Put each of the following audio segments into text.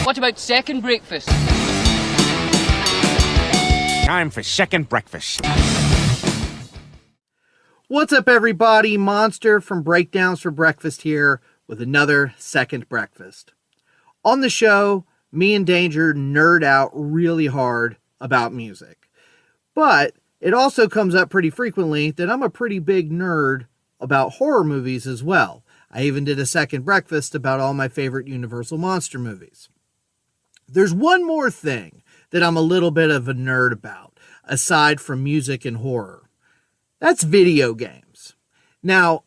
What about second breakfast? Time for second breakfast. What's up, everybody? Monster from Breakdowns for Breakfast here with another second breakfast. On the show, me and Danger nerd out really hard about music. But it also comes up pretty frequently that I'm a pretty big nerd about horror movies as well. I even did a second breakfast about all my favorite Universal Monster movies. There's one more thing that I'm a little bit of a nerd about, aside from music and horror. That's video games. Now,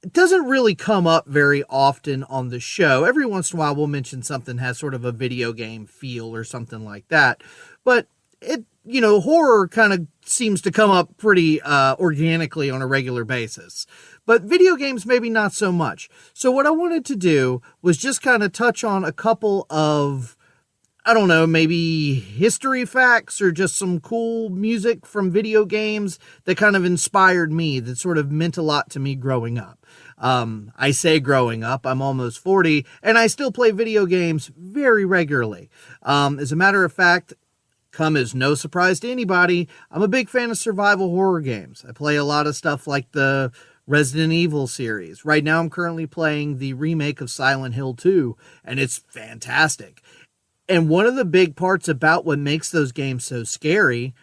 it doesn't really come up very often on the show. Every once in a while we'll mention something that has sort of a video game feel or something like that. But horror kind of seems to come up pretty organically on a regular basis. But video games maybe not so much. So what I wanted to do was just kind of touch on a couple of, maybe history facts or just some cool music from video games that kind of inspired me, that sort of meant a lot to me growing up. I say growing up, I'm almost 40, and I still play video games very regularly. As a matter of fact, come as no surprise to anybody, I'm a big fan of survival horror games. I play a lot of stuff like the Resident Evil series. Right now I'm currently playing the remake of Silent Hill 2, and it's fantastic. And one of the big parts about what makes those games so scary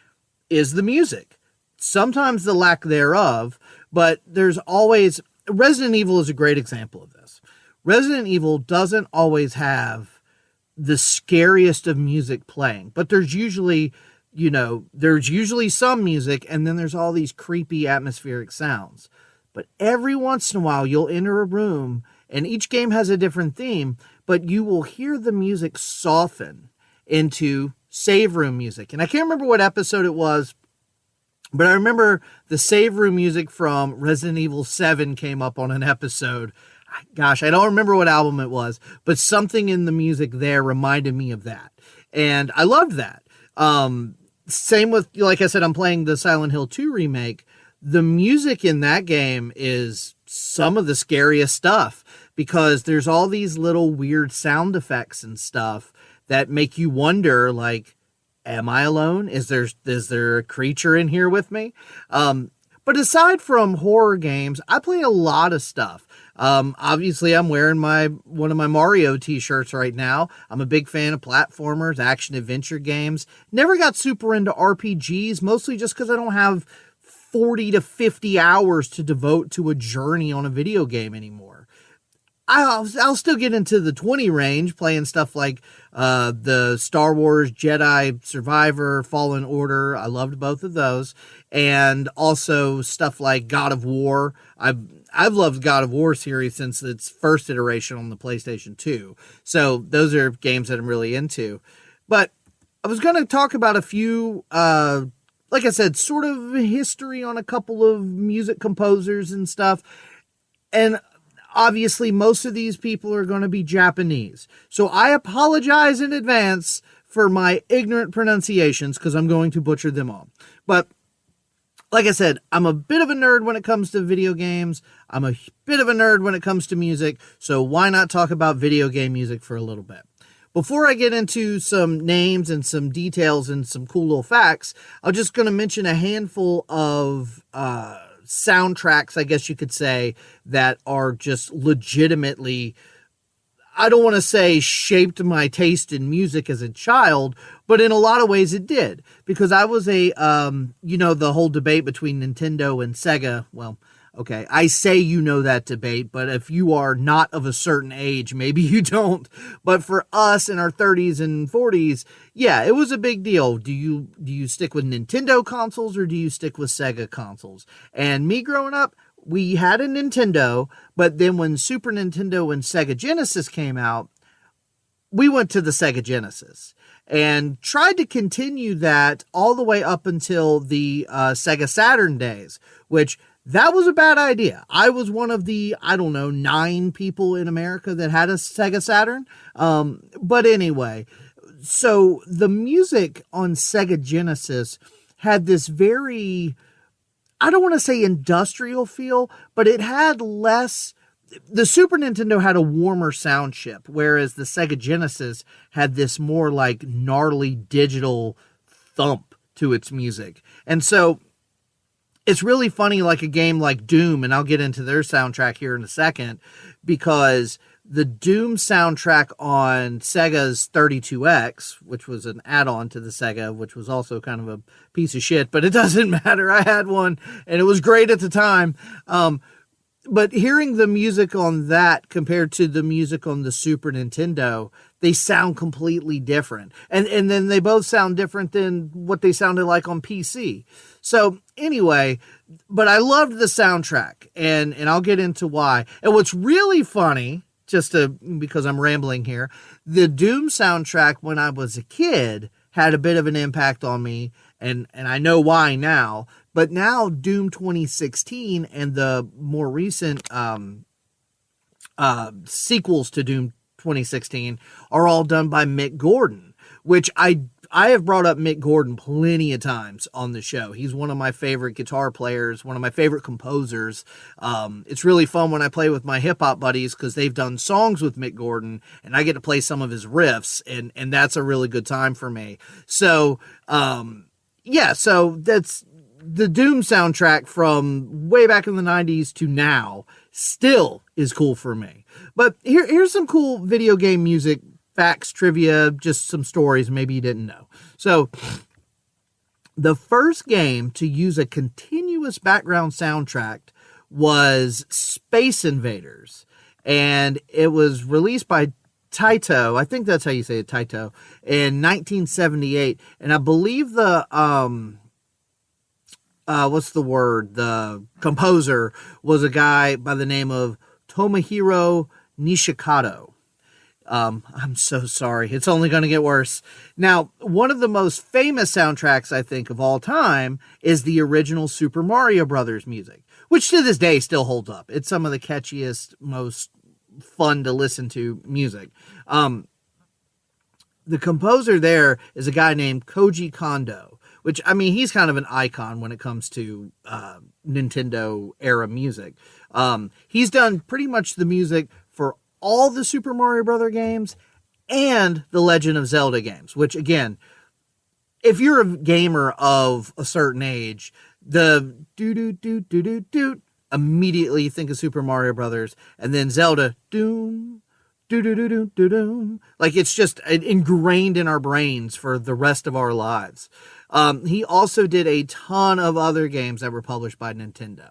is the music. Sometimes the lack thereof, but there's always... Resident Evil is a great example of this. Resident Evil doesn't always have the scariest of music playing, but there's usually some music, and then there's all these creepy atmospheric sounds. But every once in a while you'll enter a room, and each game has a different theme, but you will hear the music soften into save room music. And I can't remember what episode it was, but I remember the save room music from Resident Evil 7 came up on an episode. Gosh, I don't remember what album it was, but something in the music there reminded me of that. And I loved that. Same with, like I said, I'm playing the Silent Hill 2 remake. The music in that game is some of the scariest stuff because there's all these little weird sound effects and stuff that make you wonder, like, am I alone? Is there a creature in here with me? But aside from horror games, I play a lot of stuff. Obviously, I'm wearing one of my Mario t-shirts right now. I'm a big fan of platformers, action-adventure games. Never got super into RPGs, mostly just because I don't have 40 to 50 hours to devote to a journey on a video game anymore. I'll still get into the 20 range, playing stuff like the Star Wars Jedi Survivor, Fallen Order. I loved both of those. And also stuff like God of War. I've loved God of War series since its first iteration on the PlayStation 2. So those are games that I'm really into. But I was going to talk about a few, like I said, sort of history on a couple of music composers and stuff. And obviously, most of these people are going to be Japanese. So I apologize in advance for my ignorant pronunciations because I'm going to butcher them all. But like I said, I'm a bit of a nerd when it comes to video games. I'm a bit of a nerd when it comes to music. So why not talk about video game music for a little bit? Before I get into some names and some details and some cool little facts, I'm just going to mention a handful of soundtracks, I guess you could say, that are just legitimately, I don't want to say shaped my taste in music as a child, but in a lot of ways it did. Because I was the whole debate between Nintendo and Sega. Well, okay, I say that debate, but if you are not of a certain age, maybe you don't. But for us in our 30s and 40s, yeah, it was a big deal. Do you stick with Nintendo consoles or do you stick with Sega consoles? And me growing up, we had a Nintendo, but then when Super Nintendo and Sega Genesis came out, we went to the Sega Genesis and tried to continue that all the way up until the Sega Saturn days, which that was a bad idea. I was one of the, 9 people in America that had a Sega Saturn. But anyway, so the music on Sega Genesis had this very, I don't want to say industrial feel, but it had less the Super Nintendo had a warmer sound chip, whereas the Sega Genesis had this more like gnarly digital thump to its music. And so it's really funny, like a game like Doom, and I'll get into their soundtrack here in a second, because the Doom soundtrack on Sega's 32X, which was an add-on to the Sega, which was also kind of a piece of shit, but it doesn't matter. I had one, and it was great at the time. But hearing the music on that compared to the music on the Super Nintendo, they sound completely different. And then they both sound different than what they sounded like on PC. So anyway, but I loved the soundtrack, and I'll get into why. And what's really funny, because I'm rambling here, the Doom soundtrack when I was a kid had a bit of an impact on me, and I know why now. But now Doom 2016 and the more recent sequels to Doom 2016 are all done by Mick Gordon, which I have brought up Mick Gordon plenty of times on the show. He's one of my favorite guitar players, one of my favorite composers. It's really fun when I play with my hip-hop buddies because they've done songs with Mick Gordon, and I get to play some of his riffs, and that's a really good time for me. So, so that's the Doom soundtrack from way back in the 90s to now still is cool for me. But here's some cool video game music facts, trivia, just some stories maybe you didn't know. So, the first game to use a continuous background soundtrack was Space Invaders, and it was released by Taito, I think that's how you say it, Taito, in 1978, and I believe the the composer was a guy by the name of Tomohiro Nishikado. I'm so sorry. It's only going to get worse. Now, one of the most famous soundtracks, I think, of all time is the original Super Mario Brothers music, which to this day still holds up. It's some of the catchiest, most fun to listen to music. The composer there is a guy named Koji Kondo, which, I mean, he's kind of an icon when it comes to Nintendo era music. He's done pretty much the music for all the Super Mario Brother games and the Legend of Zelda games, which, again, if you're a gamer of a certain age, the do-do-do-do-do-do, immediately you think of Super Mario Brothers, and then Zelda, doom, do-do-do-do-do-doom. Like, it's just ingrained in our brains for the rest of our lives. He also did a ton of other games that were published by Nintendo.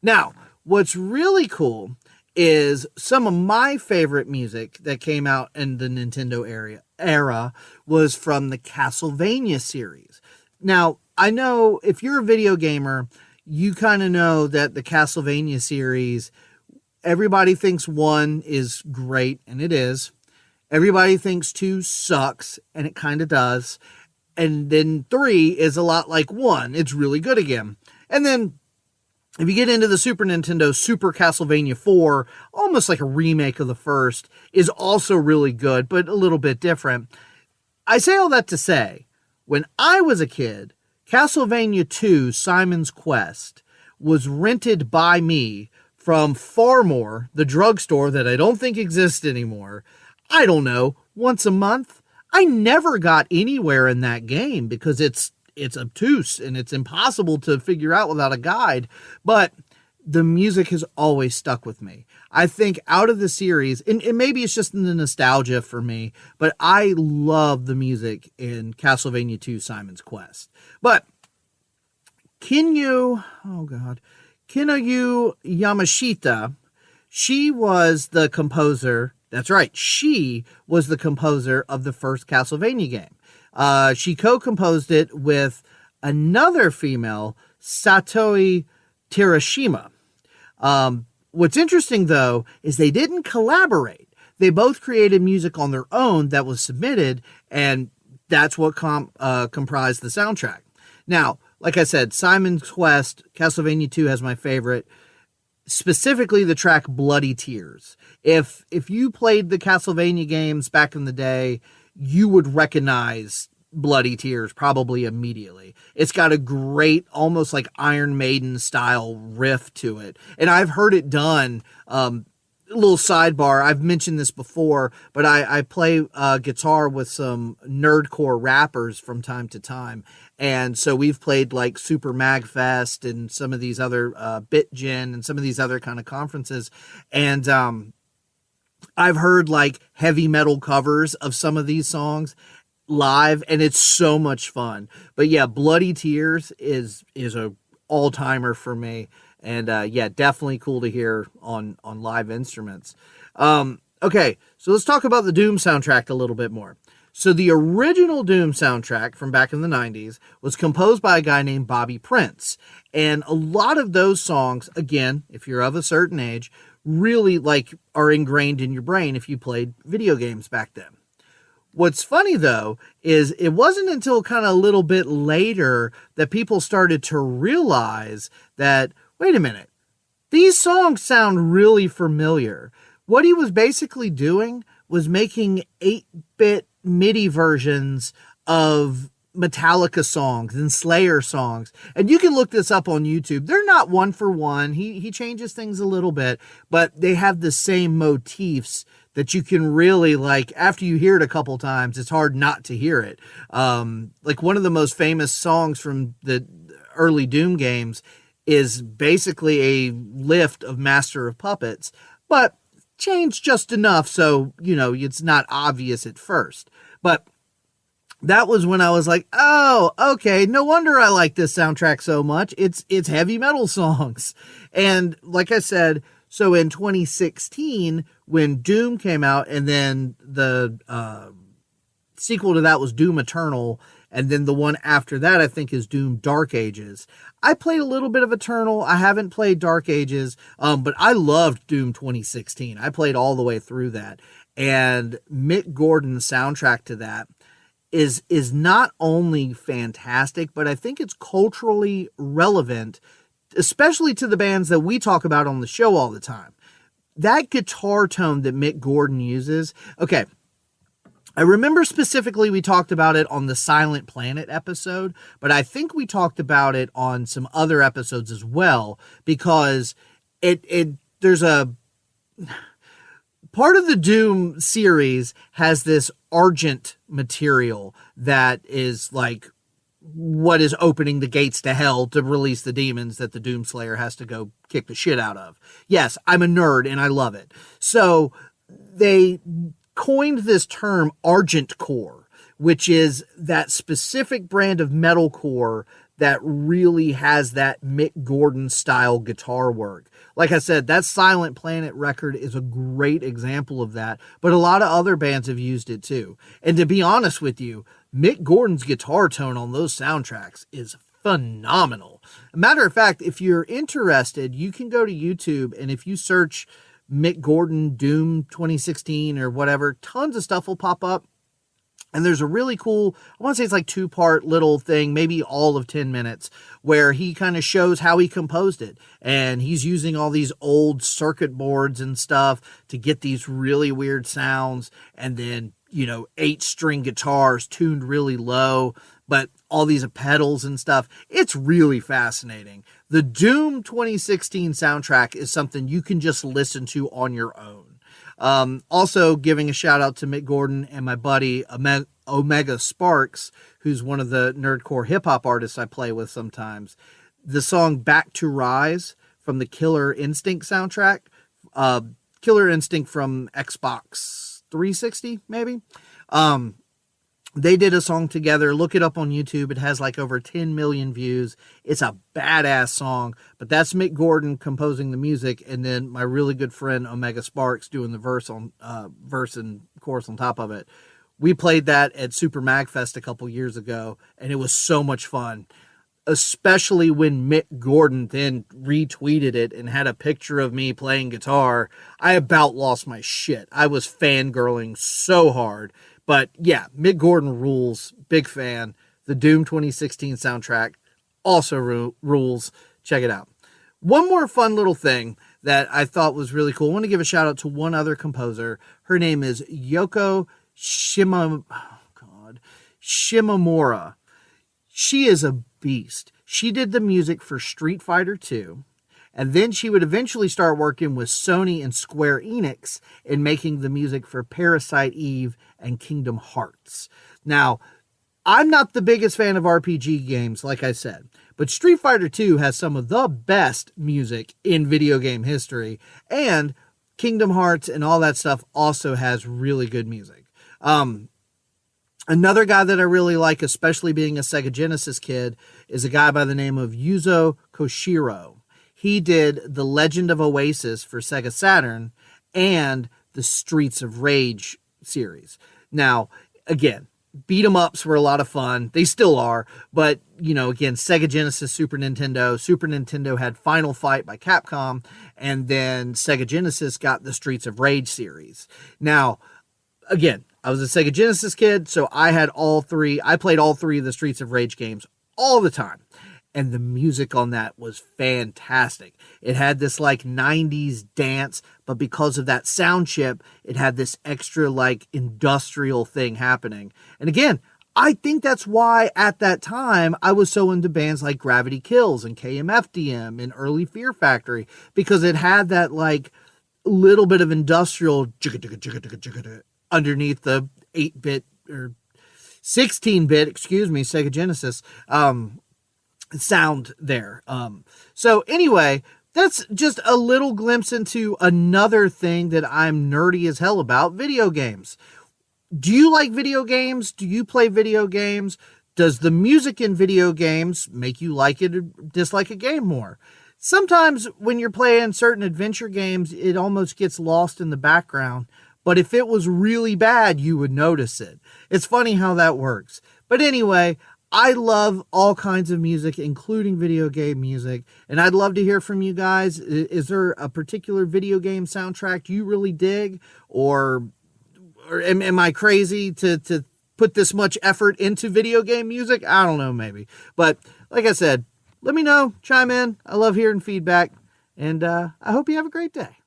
Now, what's really cool is some of my favorite music that came out in the Nintendo era was from the Castlevania series. Now, I know if you're a video gamer, you kind of know that the Castlevania series, everybody thinks 1 is great, and it is. Everybody thinks 2 sucks, and it kind of does. And then 3 is a lot like 1. It's really good again. And then if you get into the Super Nintendo, Super Castlevania 4, almost like a remake of the first, is also really good, but a little bit different. I say all that to say, when I was a kid, Castlevania 2, Simon's Quest, was rented by me from Farmore, the drugstore that I don't think exists anymore, I don't know, once a month. I never got anywhere in that game because it's obtuse and it's impossible to figure out without a guide, but the music has always stuck with me. I think out of the series, and maybe it's just the nostalgia for me, but I love the music in Castlevania 2 Simon's Quest. But Kinoyu Yamashita, she was the composer. That's right, she was the composer of the first Castlevania game. She co-composed it with another female, Satoi Terashima. What's interesting, though, is they didn't collaborate. They both created music on their own that was submitted, and that's what comprised the soundtrack. Now, like I said, Simon's Quest, Castlevania 2 has my favorite, specifically the track Bloody Tears. If you played the Castlevania games back in the day, you would recognize Bloody Tears probably immediately. It's got a great, almost like Iron Maiden style riff to it. And I've heard it done little sidebar. I've mentioned this before, but I play guitar with some nerdcore rappers from time to time. And so we've played like Super Magfest and some of these other BitGen and some of these other kind of conferences. And I've heard like heavy metal covers of some of these songs live, and it's so much fun. But yeah, Bloody Tears is a all-timer for me. And yeah, definitely cool to hear on live instruments. Okay, so let's talk about the Doom soundtrack a little bit more. So the original Doom soundtrack from back in the 90s was composed by a guy named Bobby Prince. And a lot of those songs, again, if you're of a certain age, really like are ingrained in your brain if you played video games back then. What's funny though is it wasn't until kind of a little bit later that people started to realize that, wait a minute, these songs sound really familiar. What he was basically doing was making 8-bit MIDI versions of Metallica songs and Slayer songs. And you can look this up on YouTube. They're not one for one. He changes things a little bit, but they have the same motifs that you can really, like, after you hear it a couple times, it's hard not to hear it. Like one of the most famous songs from the early Doom games is basically a lift of Master of Puppets, but changed just enough so, you know, it's not obvious at first. But that was when I was like, oh, okay, no wonder I like this soundtrack so much. It's heavy metal songs. And like I said, so in 2016, when Doom came out, and then the sequel to that was Doom Eternal, and then the one after that, I think, is Doom Dark Ages. I played a little bit of Eternal. I haven't played Dark Ages, but I loved Doom 2016. I played all the way through that. And Mick Gordon's soundtrack to that is not only fantastic, but I think it's culturally relevant, especially to the bands that we talk about on the show all the time. That guitar tone that Mick Gordon uses. Okay, I remember specifically we talked about it on the Silent Planet episode, but I think we talked about it on some other episodes as well, because there's a part of the Doom series has this argent material that is like what is opening the gates to hell to release the demons that the Doom Slayer has to go kick the shit out of. Yes, I'm a nerd and I love it. So they coined this term Argentcore, which is that specific brand of metalcore that really has that Mick Gordon style guitar work. Like I said, that Silent Planet record is a great example of that, but a lot of other bands have used it too. And to be honest with you, Mick Gordon's guitar tone on those soundtracks is phenomenal. A matter of fact, if you're interested, you can go to YouTube, and if you search Mick Gordon Doom 2016 or whatever, tons of stuff will pop up. And there's a really cool, I want to say it's like 2-part little thing, maybe all of 10 minutes, where he kind of shows how he composed it. And he's using all these old circuit boards and stuff to get these really weird sounds. And then, 8-string guitars tuned really low, but all these pedals and stuff. It's really fascinating. The Doom 2016 soundtrack is something you can just listen to on your own. Also giving a shout out to Mick Gordon and my buddy Omega Sparks, who's one of the nerdcore hip hop artists I play with sometimes. The song Back to Rise from the Killer Instinct soundtrack, Killer Instinct from Xbox 360, maybe. They did a song together. Look it up on YouTube. It has like over 10 million views. It's a badass song, but that's Mick Gordon composing the music, and then my really good friend Omega Sparks doing the verse and chorus on top of it. We played that at Super Magfest a couple years ago, and it was so much fun, especially when Mick Gordon then retweeted it and had a picture of me playing guitar. I about lost my shit. I was fangirling so hard. But yeah, Mick Gordon rules. Big fan. The Doom 2016 soundtrack also rules. Check it out. One more fun little thing that I thought was really cool. I want to give a shout out to one other composer. Her name is Yoko Shimamura. She is a beast. She did the music for Street Fighter 2, And then she would eventually start working with Sony and Square Enix in making the music for Parasite Eve and Kingdom Hearts. Now, I'm not the biggest fan of RPG games, like I said, but Street Fighter II has some of the best music in video game history, and Kingdom Hearts and all that stuff also has really good music. Another guy that I really like, especially being a Sega Genesis kid, is a guy by the name of Yuzo Koshiro. He did The Legend of Oasis for Sega Saturn and the Streets of Rage series. Now, again, beat 'em ups were a lot of fun. They still are, but, again, Sega Genesis, Super Nintendo. Super Nintendo had Final Fight by Capcom, and then Sega Genesis got the Streets of Rage series. Now, again, I was a Sega Genesis kid, so I had all three. I played all three of the Streets of Rage games all the time. And the music on that was fantastic. It had this 90s dance, but because of that sound chip, it had this extra industrial thing happening. And again, I think that's why at that time I was so into bands like Gravity Kills and KMFDM and early Fear Factory, because it had that little bit of industrial underneath the 8-bit or 16-bit, Sega Genesis sound there. So anyway, that's just a little glimpse into another thing that I'm nerdy as hell about: video games. Do you like video games? Do you play video games? Does the music in video games make you like it or dislike a game more? Sometimes when you're playing certain adventure games, it almost gets lost in the background. But if it was really bad, you would notice it. It's funny how that works. But anyway, I love all kinds of music, including video game music. And I'd love to hear from you guys. Is there a particular video game soundtrack you really dig? Or am I crazy to put this much effort into video game music? I don't know, maybe. But like I said, let me know. Chime in. I love hearing feedback. And I hope you have a great day.